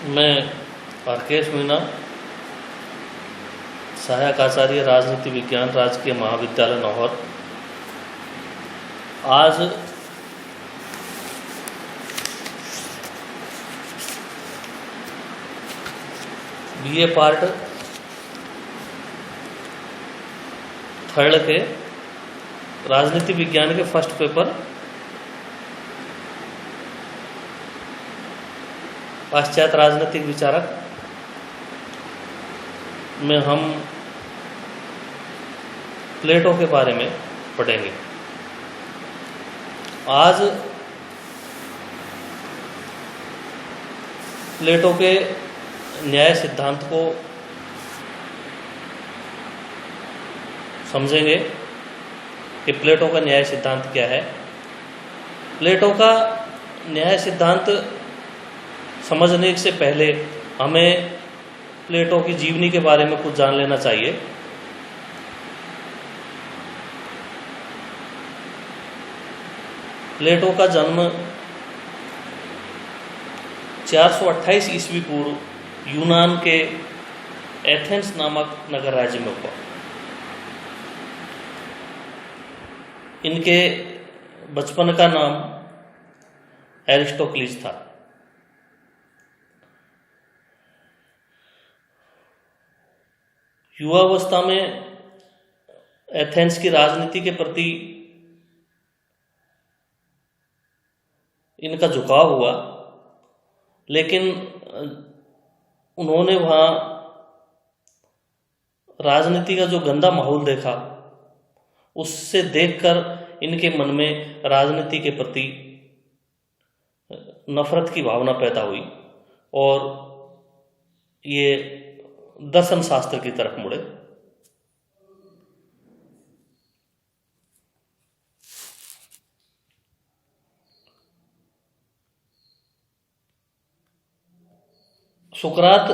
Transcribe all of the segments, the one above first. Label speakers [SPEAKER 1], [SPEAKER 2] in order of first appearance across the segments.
[SPEAKER 1] मैं राकेश मीणा, सहायक आचार्य राजनीति विज्ञान, राजकीय महाविद्यालय नौहर। आज बीए पार्ट थर्ड के राजनीति विज्ञान के फर्स्ट पेपर पाश्चात्य राजनीतिक विचारक में हम प्लेटो के बारे में पढ़ेंगे। आज प्लेटो के न्याय सिद्धांत को समझेंगे कि प्लेटो का न्याय सिद्धांत क्या है। प्लेटो का न्याय सिद्धांत समझने से पहले हमें प्लेटो की जीवनी के बारे में कुछ जान लेना चाहिए। प्लेटो का जन्म 428 ईस्वी पूर्व यूनान के एथेंस नामक नगर राज्य में हुआ। इनके बचपन का नाम एरिस्टोक्लिस था। युवावस्था में एथेंस की राजनीति के प्रति इनका झुकाव हुआ, लेकिन उन्होंने वहाँ राजनीति का जो गंदा माहौल देखा, उससे देखकर इनके मन में राजनीति के प्रति नफरत की भावना पैदा हुई और ये दर्शन शास्त्र की तरफ मुड़े। सुकरात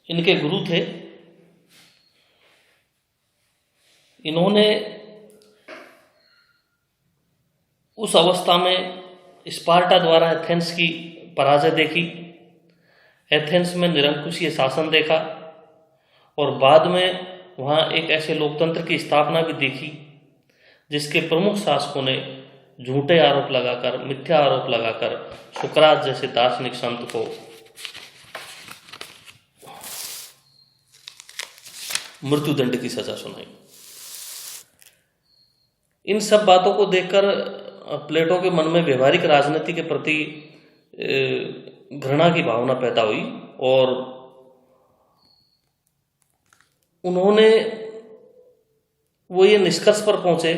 [SPEAKER 1] इनके गुरु थे। इन्होंने उस अवस्था में स्पार्टा द्वारा एथेंस की पराजय देखी, एथेंस में निरंकुशीय शासन देखा और बाद में वहाँ एक ऐसे लोकतंत्र की स्थापना भी देखी जिसके प्रमुख शासकों ने झूठे आरोप लगाकर, मिथ्या आरोप लगाकर सुकरात जैसे दार्शनिक संत को मृत्युदंड की सजा सुनाई। इन सब बातों को देखकर प्लेटो के मन में व्यवहारिक राजनीति के प्रति घृणा की भावना पैदा हुई और उन्होंने वो ये निष्कर्ष पर पहुंचे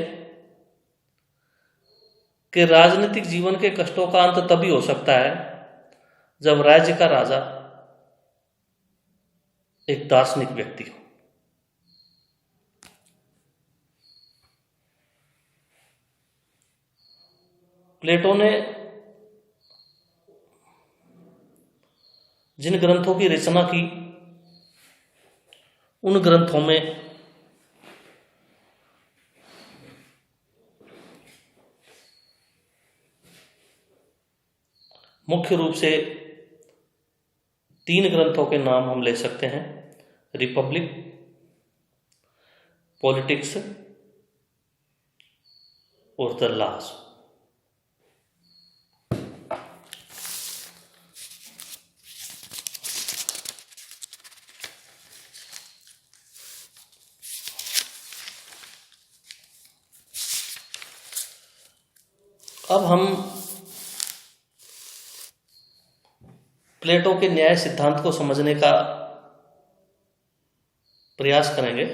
[SPEAKER 1] कि राजनीतिक जीवन के कष्टों का अंत तभी हो सकता है जब राज्य का राजा एक दार्शनिक व्यक्ति हो। प्लेटो ने जिन ग्रंथों की रचना की, उन ग्रंथों में मुख्य रूप से 3 ग्रंथों के नाम हम ले सकते हैं: रिपब्लिक, पॉलिटिक्स और द लॉज। अब हम प्लेटो के न्याय सिद्धांत को समझने का प्रयास करेंगे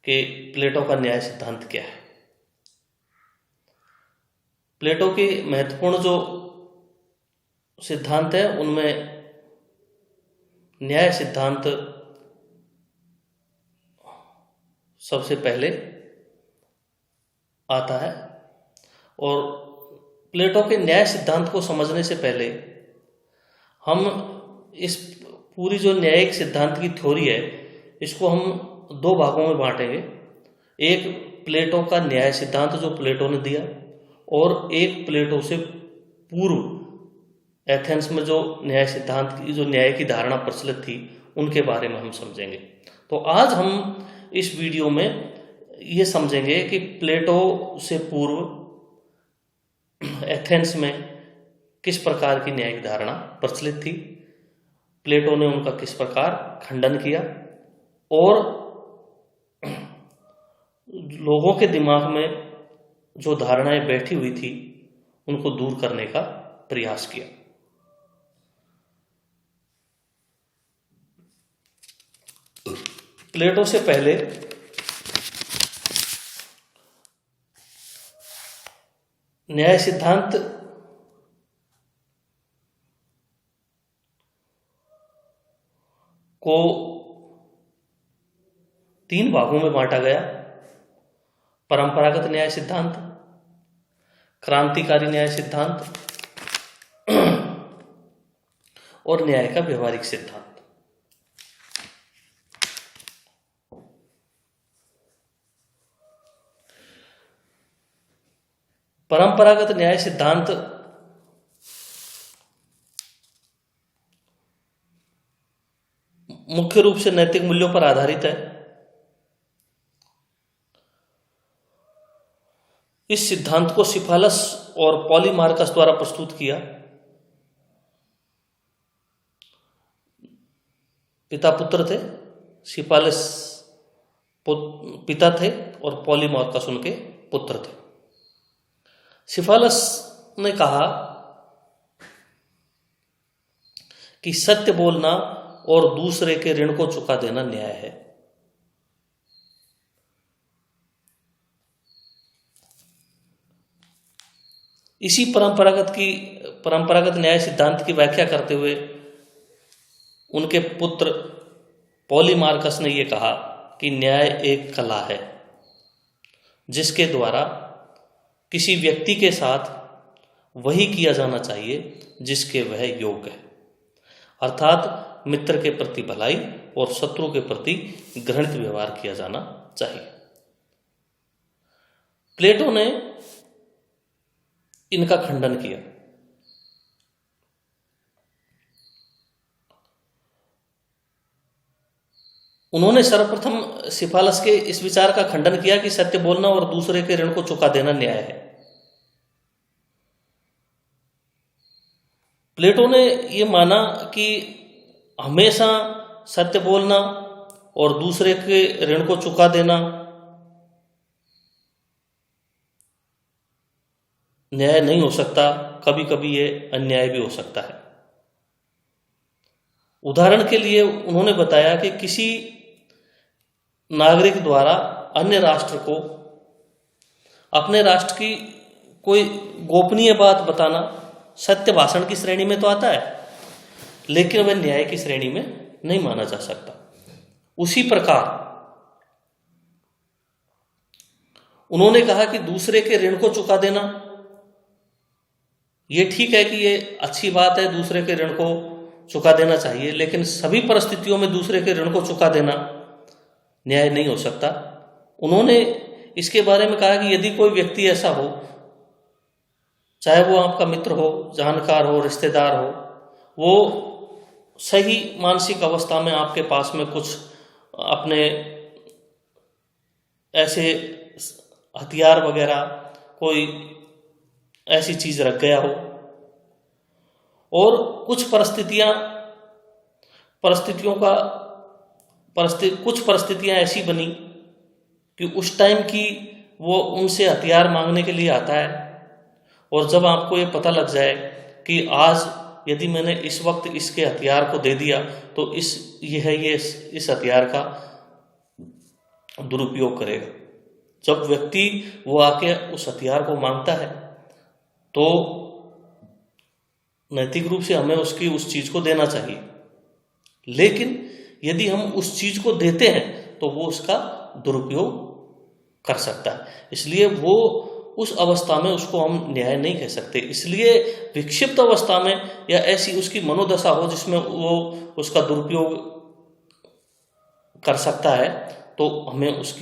[SPEAKER 1] कि प्लेटो का न्याय सिद्धांत क्या है। प्लेटो के महत्वपूर्ण जो सिद्धांत है उनमें न्याय सिद्धांत सबसे पहले आता है। और प्लेटो के न्याय सिद्धांत को समझने से पहले हम इस पूरी जो न्यायिक सिद्धांत की थ्योरी है, इसको हम 2 भागों में बांटेंगे। एक प्लेटो का न्याय सिद्धांत जो प्लेटो ने दिया, और एक प्लेटो से पूर्व एथेंस में जो न्याय सिद्धांत की जो न्याय की धारणा प्रचलित थी उनके बारे में हम समझेंगे। तो आज हम इस वीडियो में ये समझेंगे कि प्लेटो से पूर्व एथेंस में किस प्रकार की न्याय की धारणा प्रचलित थी, प्लेटो ने उनका किस प्रकार खंडन किया और लोगों के दिमाग में जो धारणाएं बैठी हुई थी उनको दूर करने का प्रयास किया। प्लेटो से पहले न्याय सिद्धांत को 3 भागों में बांटा गया: परंपरागत न्याय सिद्धांत, क्रांतिकारी न्याय सिद्धांत और न्याय का व्यवहारिक सिद्धांत। परंपरागत न्याय सिद्धांत मुख्य रूप से नैतिक मूल्यों पर आधारित है। इस सिद्धांत को सिफालस और पॉलीमार्कस द्वारा प्रस्तुत किया। पिता पुत्र थे, सिफालस पिता थे और पॉलीमार्कस उनके पुत्र थे। सिफालस ने कहा कि सत्य बोलना और दूसरे के ऋण को चुका देना न्याय है। इसी परंपरागत न्याय सिद्धांत की व्याख्या करते हुए उनके पुत्र पॉलीमार्कस ने यह कहा कि न्याय एक कला है जिसके द्वारा किसी व्यक्ति के साथ वही किया जाना चाहिए जिसके वह योग्य है, अर्थात मित्र के प्रति भलाई और शत्रु के प्रति घृणित व्यवहार किया जाना चाहिए। प्लेटो ने इनका खंडन किया। उन्होंने सर्वप्रथम सिफालस के इस विचार का खंडन किया कि सत्य बोलना और दूसरे के ऋण को चुका देना न्याय है। प्लेटो ने यह माना कि हमेशा सत्य बोलना और दूसरे के ऋण को चुका देना न्याय नहीं हो सकता, कभी कभी ये अन्याय भी हो सकता है। उदाहरण के लिए उन्होंने बताया कि किसी नागरिक द्वारा अन्य राष्ट्र को अपने राष्ट्र की कोई गोपनीय बात बताना सत्य भाषण की श्रेणी में तो आता है, लेकिन वह न्याय की श्रेणी में नहीं माना जा सकता। उसी प्रकार उन्होंने कहा कि दूसरे के ऋण को चुका देना यह ठीक है कि यह अच्छी बात है, दूसरे के ऋण को चुका देना चाहिए, लेकिन सभी परिस्थितियों में दूसरे के ऋण को चुका देना न्याय नहीं हो सकता। उन्होंने इसके बारे में कहा कि यदि कोई व्यक्ति ऐसा हो, चाहे वो आपका मित्र हो, जानकार हो, रिश्तेदार हो, वो सही मानसिक अवस्था में आपके पास में कुछ अपने ऐसे हथियार वगैरह कुछ ऐसी चीज रख गया हो और कुछ परिस्थितियां ऐसी बनी कि उस टाइम की वो उनसे हथियार मांगने के लिए आता है, और जब आपको ये पता लग जाए कि आज यदि मैंने इस वक्त इसके हथियार को दे दिया तो इस हथियार का दुरुपयोग करेगा। जब व्यक्ति वो आके उस हथियार को मांगता है तो नैतिक रूप से हमें उस चीज को देना चाहिए, लेकिन यदि हम उस चीज को देते हैं तो वो उसका दुरुपयोग कर सकता है। इसलिए वो उस अवस्था में उसको हम न्याय नहीं कह सकते। इसलिए विक्षिप्त अवस्था में या ऐसी उसकी मनोदशा हो जिसमें वो उसका दुरुपयोग कर सकता है, तो हमें उस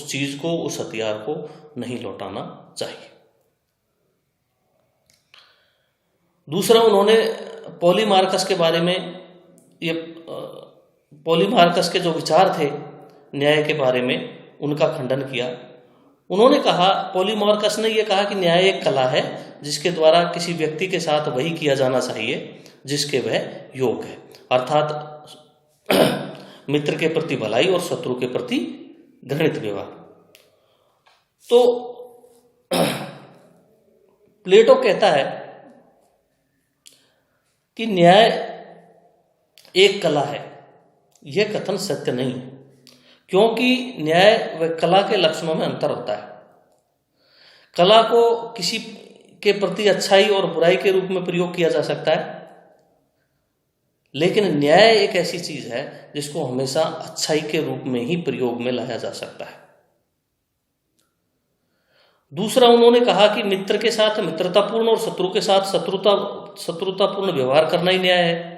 [SPEAKER 1] चीज को, उस हथियार को नहीं लौटाना चाहिए। दूसरा उन्होंने पॉलीमार्कस के बारे में, ये पॉलीमार्कस के जो विचार थे न्याय के बारे में, उनका खंडन किया। उन्होंने कहा, पॉलीमार्कस ने यह कहा कि न्याय एक कला है जिसके द्वारा किसी व्यक्ति के साथ वही किया जाना चाहिए जिसके वह योग्य है, अर्थात मित्र के प्रति भलाई और शत्रु के प्रति घृणित व्यवहार। तो प्लेटो कहता है कि न्याय एक कला है। यह कथन सत्य नहीं है, क्योंकि न्याय व कला के लक्षणों में अंतर होता है। कला को किसी के प्रति अच्छाई और बुराई के रूप में प्रयोग किया जा सकता है, लेकिन न्याय एक ऐसी चीज है जिसको हमेशा अच्छाई के रूप में ही प्रयोग में लाया जा सकता है। दूसरा उन्होंने कहा कि मित्र के साथ मित्रतापूर्ण और शत्रु के साथ शत्रुतापूर्ण व्यवहार करना ही न्याय है।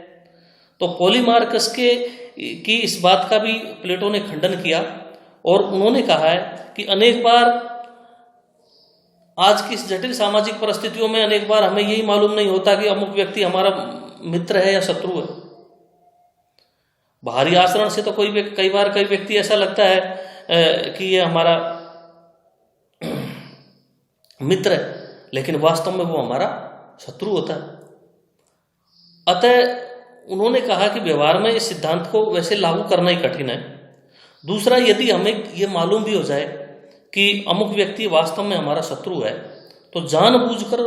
[SPEAKER 1] तो पॉलीमार्कस की इस बात का भी प्लेटो ने खंडन किया और उन्होंने कहा है कि अनेक बार आज की इस जटिल सामाजिक परिस्थितियों में अनेक बार हमें यही मालूम नहीं होता कि अमुक व्यक्ति हमारा मित्र है या शत्रु है। बाहरी आचरण से तो कई व्यक्ति ऐसा लगता है कि ये हमारा मित्र है, लेकिन वास्तव में वो हमारा शत्रु होता है। अतः उन्होंने कहा कि व्यवहार में इस सिद्धांत को वैसे लागू करना ही कठिन है। दूसरा, यदि हमें ये मालूम भी हो जाए कि अमुक व्यक्ति वास्तव में हमारा शत्रु है, तो जानबूझकर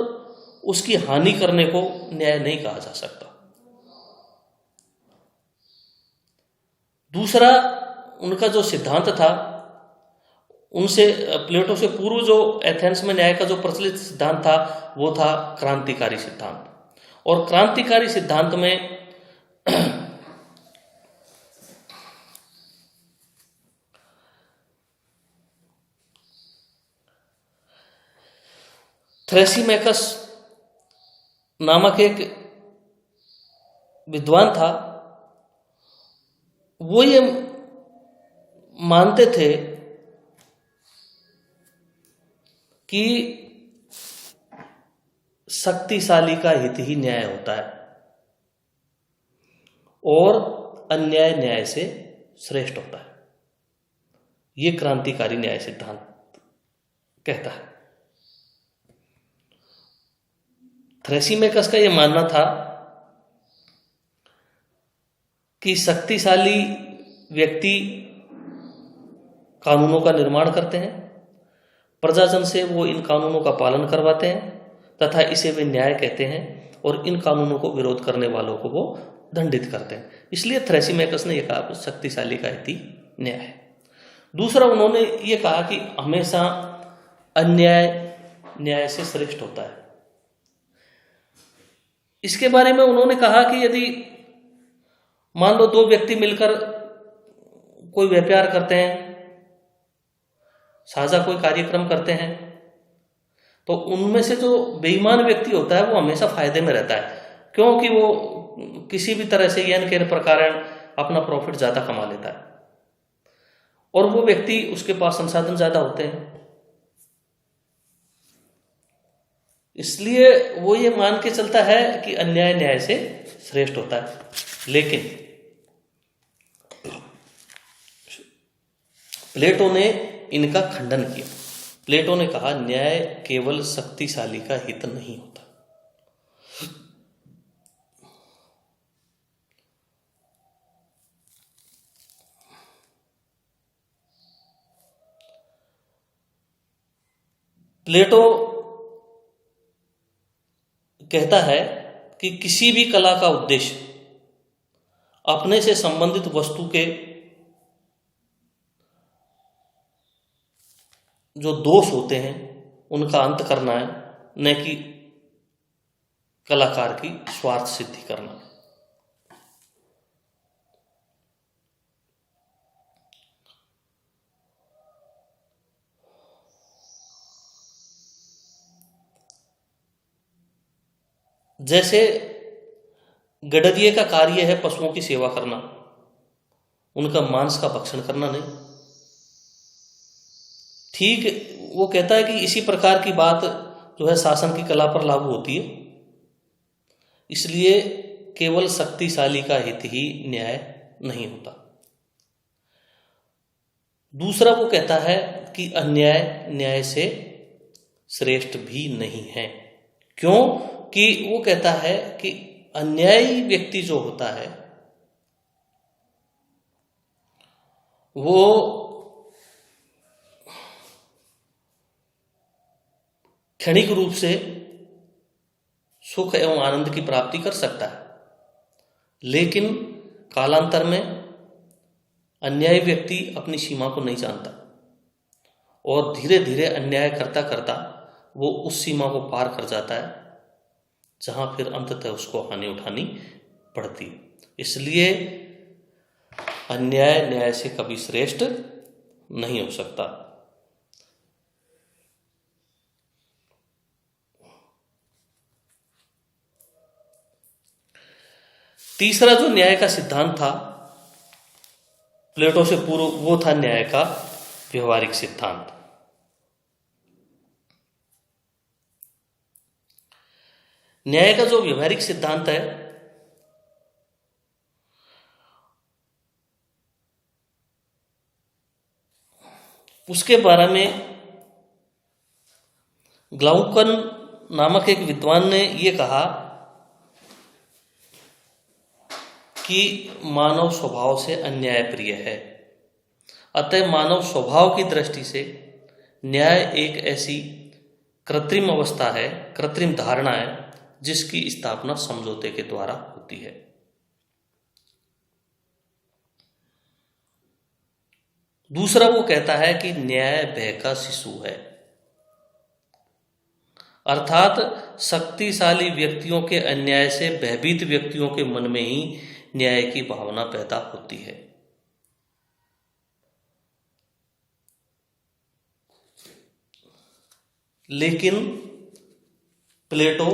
[SPEAKER 1] उसकी हानि करने को न्याय नहीं कहा जा सकता। दूसरा, उनका जो सिद्धांत था, उनसे प्लेटो से पूर्व जो एथेंस में न्याय का जो प्रचलित सिद्धांत था वो था क्रांतिकारी सिद्धांत। और क्रांतिकारी सिद्धांत में थ्रेसिमेकस नामक एक विद्वान था। वो ये मानते थे कि शक्तिशाली का हित ही न्याय होता है और अन्याय न्याय से श्रेष्ठ होता है। ये क्रांतिकारी न्याय सिद्धांत कहता है। थ्रेसिमेकस का यह मानना था कि शक्तिशाली व्यक्ति कानूनों का निर्माण करते हैं, प्रजाजन से वो इन कानूनों का पालन करवाते हैं तथा इसे वे न्याय कहते हैं और इन कानूनों को विरोध करने वालों को वो दंडित करते हैं। इसलिए थ्रेसिमेकस ने यह कहा शक्तिशाली का हित ही न्याय है। दूसरा, उन्होंने ये कहा कि हमेशा अन्याय न्याय से श्रेष्ठ होता है। इसके बारे में उन्होंने कहा कि यदि मान लो दो व्यक्ति मिलकर कोई व्यापार करते हैं, साझा कोई कार्यक्रम करते हैं, तो उनमें से जो बेईमान व्यक्ति होता है वो हमेशा फायदे में रहता है, क्योंकि वो किसी भी तरह से यन के प्रकार अपना प्रॉफिट ज्यादा कमा लेता है और वो व्यक्ति उसके पास संसाधन ज्यादा होते हैं। इसलिए वो ये मान के चलता है कि अन्याय न्याय से श्रेष्ठ होता है। लेकिन प्लेटो ने इनका खंडन किया। प्लेटो ने कहा न्याय केवल शक्तिशाली का हित नहीं होता। प्लेटो कहता है कि किसी भी कला का उद्देश्य अपने से संबंधित वस्तु के जो दोष होते हैं उनका अंत करना है, न कि कलाकार की स्वार्थ सिद्धि करना। जैसे गडरिये का कार्य है पशुओं की सेवा करना, उनका मांस का भक्षण करना नहीं। ठीक वो कहता है कि इसी प्रकार की बात जो है शासन की कला पर लागू होती है। इसलिए केवल शक्तिशाली का हित ही न्याय नहीं होता। दूसरा वो कहता है कि अन्याय न्याय से श्रेष्ठ भी नहीं है। क्यों? कि वो कहता है कि अन्यायी व्यक्ति जो होता है वो क्षणिक रूप से सुख एवं आनंद की प्राप्ति कर सकता है, लेकिन कालांतर में अन्यायी व्यक्ति अपनी सीमा को नहीं जानता और धीरे धीरे अन्याय करता करता वो उस सीमा को पार कर जाता है जहां फिर अंततः उसको हानि उठानी पड़ती। इसलिए अन्याय न्याय से कभी श्रेष्ठ नहीं हो सकता। तीसरा जो न्याय का सिद्धांत था प्लेटो से पूर्व, वो था न्याय का व्यवहारिक सिद्धांत। न्याय का जो व्यवहारिक सिद्धांत है उसके बारे में ग्लाउकन नामक एक विद्वान ने यह कहा कि मानव स्वभाव से अन्याय प्रिय है, अतः मानव स्वभाव की दृष्टि से न्याय एक ऐसी कृत्रिम अवस्था है, कृत्रिम धारणा है जिसकी स्थापना समझौते के द्वारा होती है। दूसरा वो कहता है कि न्याय भय का शिशु है, अर्थात शक्तिशाली व्यक्तियों के अन्याय से भयभीत व्यक्तियों के मन में ही न्याय की भावना पैदा होती है। लेकिन प्लेटो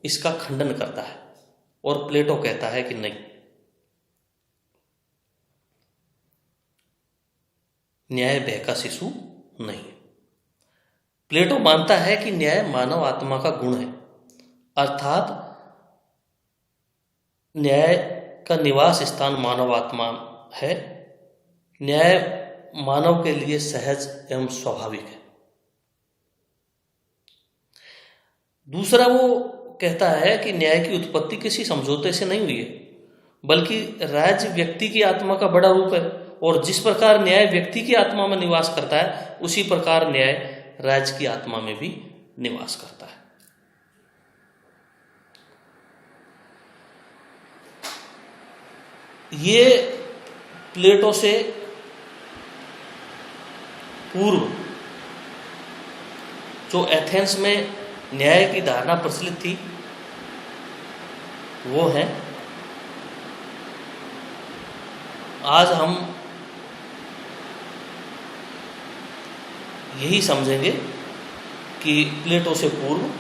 [SPEAKER 1] इसका खंडन करता है और प्लेटो कहता है कि नहीं, न्याय भय का शिशु नहीं। प्लेटो मानता है कि न्याय मानव आत्मा का गुण है, अर्थात न्याय का निवास स्थान मानव आत्मा है। न्याय मानव के लिए सहज एवं स्वाभाविक है। दूसरा वो कहता है कि न्याय की उत्पत्ति किसी समझौते से नहीं हुई है, बल्कि राज्य व्यक्ति की आत्मा का बड़ा रूप है, और जिस प्रकार न्याय व्यक्ति की आत्मा में निवास करता है उसी प्रकार न्याय राज्य की आत्मा में भी निवास करता है। ये प्लेटो से पूर्व जो एथेंस में न्याय की धारणा प्रचलित थी वो है। आज हम यही समझेंगे कि प्लेटो से पूर्व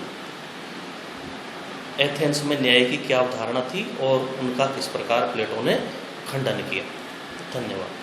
[SPEAKER 1] एथेंस में न्याय की क्या अवधारणा थी और उनका किस प्रकार प्लेटो ने खंडन किया। धन्यवाद।